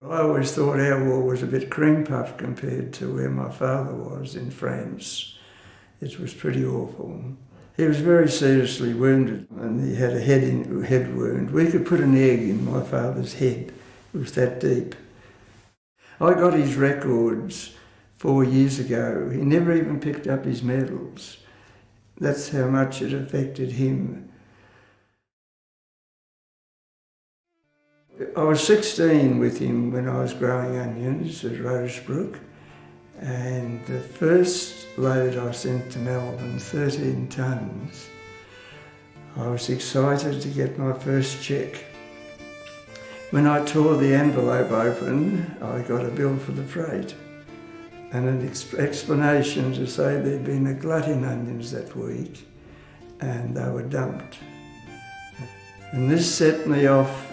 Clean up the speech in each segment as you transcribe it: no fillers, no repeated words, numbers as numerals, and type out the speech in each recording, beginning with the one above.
I always thought our war was a bit cream puff compared to where my father was in France. It was pretty awful. He was very seriously wounded and he had a head wound. We could put an egg in my father's head. It was that deep. I got his records 4 years ago. He never even picked up his medals. That's how much it affected him. I was 16 with him when I was growing onions at Rosebrook, and the first load I sent to Melbourne, 13 tonnes, I was excited to get my first cheque. When I tore the envelope open, I got a bill for the freight and an explanation to say there'd been a glut in onions that week and they were dumped. And this set me off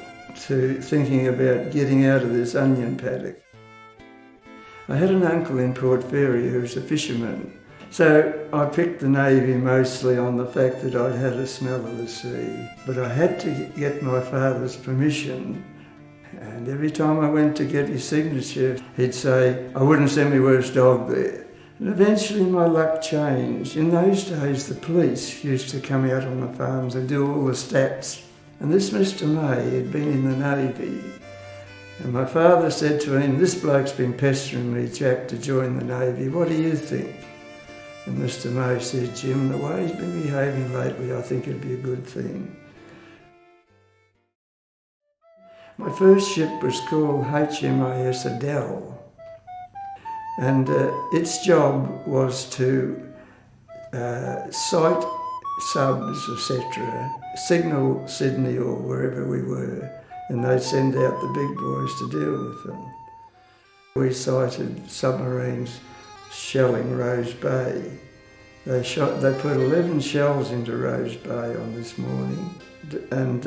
to thinking about getting out of this onion paddock. I had an uncle in Port Fairy who was a fisherman, so I picked the Navy mostly on the fact that I'd had a smell of the sea. But I had to get my father's permission, and every time I went to get his signature, he'd say, I wouldn't send my worst dog there. And eventually my luck changed. In those days, the police used to come out on the farms and do all the stats. And this Mr. May had been in the Navy. And my father said to him, this bloke's been pestering me, Jack, to join the Navy. What do you think? And Mr. May said, Jim, the way he's been behaving lately, I think it'd be a good thing. My first ship was called H.M.A.S Adele. And its job was to sight subs, etc., signal Sydney or wherever we were, and they'd send out the big boys to deal with them. We sighted submarines shelling Rose Bay. They put 11 shells into Rose Bay on this morning, and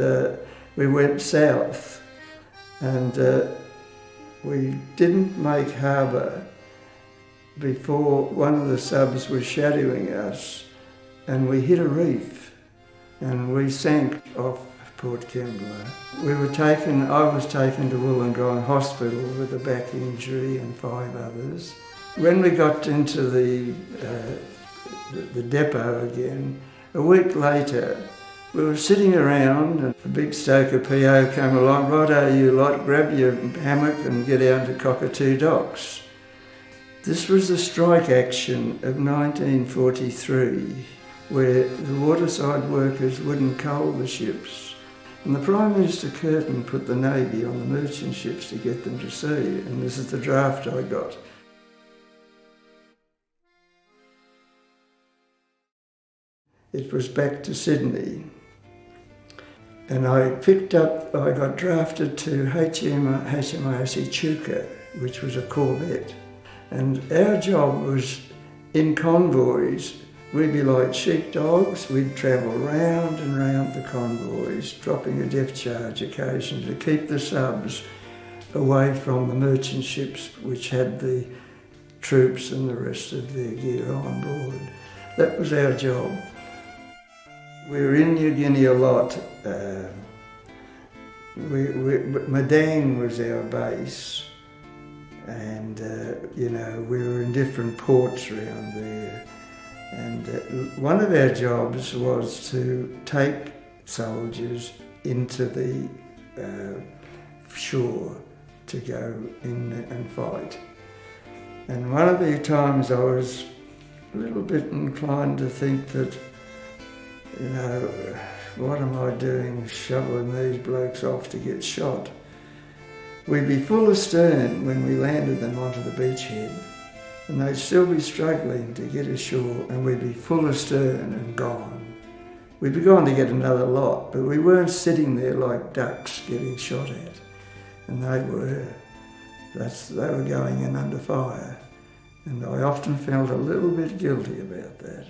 we went south, and we didn't make harbour before one of the subs was shadowing us, and we hit a reef and we sank off Port Kembla. I was taken to Wollongong Hospital with a back injury and 5 others. When we got into the depot again, a week later, we were sitting around and a big stoker PO came along, righto you lot, grab your hammock and get out to Cockatoo Docks. This was the strike action of 1943, where the waterside workers wouldn't coal the ships. And the Prime Minister Curtin put the Navy on the merchant ships to get them to sea, and this is the draft I got. It was back to Sydney, and I got drafted to H.M.A.S Echuca, which was a corvette. And our job was in convoys. We'd be like sheepdogs. We'd travel round and round the convoys, dropping a depth charge occasionally to keep the subs away from the merchant ships which had the troops and the rest of their gear on board. That was our job. We were in New Guinea a lot. Madang was our base. And, we were in different ports around there. And one of our jobs was to take soldiers into the shore to go in and fight. And one of the times I was a little bit inclined to think that, what am I doing shoveling these blokes off to get shot? We'd be full astern when we landed them onto the beachhead, and they'd still be struggling to get ashore, and we'd be full astern and gone. We'd be gone to get another lot, but we weren't sitting there like ducks getting shot at, and they were. They were going in under fire, and I often felt a little bit guilty about that.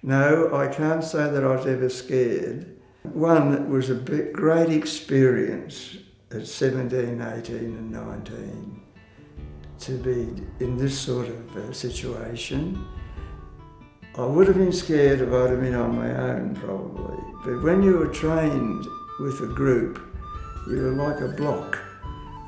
No, I can't say that I was ever scared. One, it was a great experience at 17, 18 and 19 to be in this sort of situation. I would have been scared if I'd have been on my own probably, but when you were trained with a group You were like a block.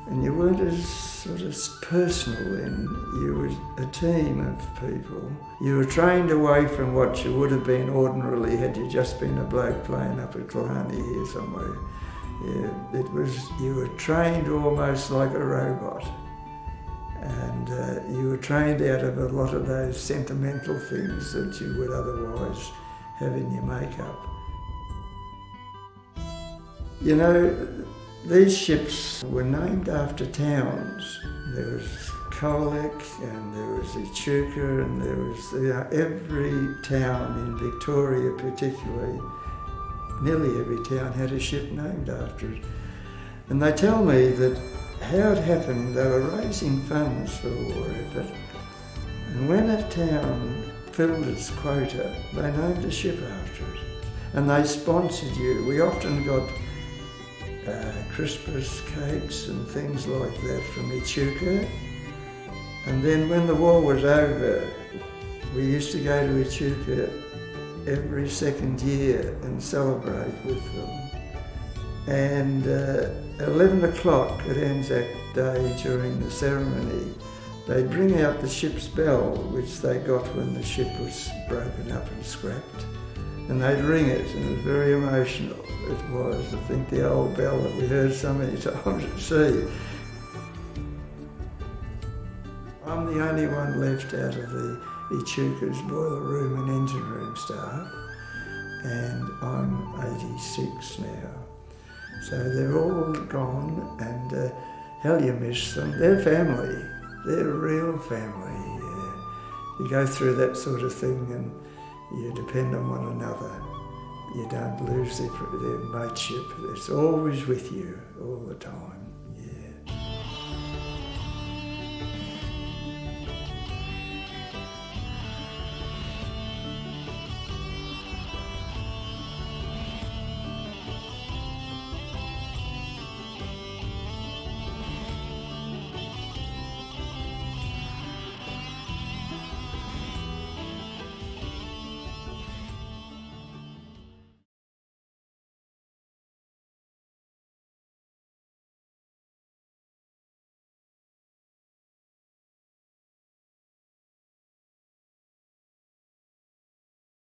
And you weren't as sort of personal then. You were a team of people. You were trained away from what you would have been ordinarily had you just been a bloke playing up at Killarney here somewhere. Yeah, you were trained almost like a robot. And you were trained out of a lot of those sentimental things that you would otherwise have in your makeup. You know, these ships were named after towns. There was Colac and there was Echuca and there was every town in Victoria particularly, nearly every town had a ship named after it. And they tell me that how it happened, they were raising funds for a war effort, and when a town filled its quota, they named a ship after it. And they sponsored you. We often got Christmas cakes and things like that from Echuca. And then when the war was over, we used to go to Echuca every second year and celebrate with them. And 11 o'clock at Anzac Day during the ceremony, they'd bring out the ship's bell, which they got when the ship was broken up and scrapped. And they'd ring it, and it was very emotional. It was, I think, the old bell that we heard so many times at sea. I'm the only one left out of the Echuca's boiler room and engine room staff, and I'm 86 now. So they're all gone, and hell, you miss them. They're family. They're real family. You go through that sort of thing and you depend on one another. You don't lose their mateship. It's always with you all the time.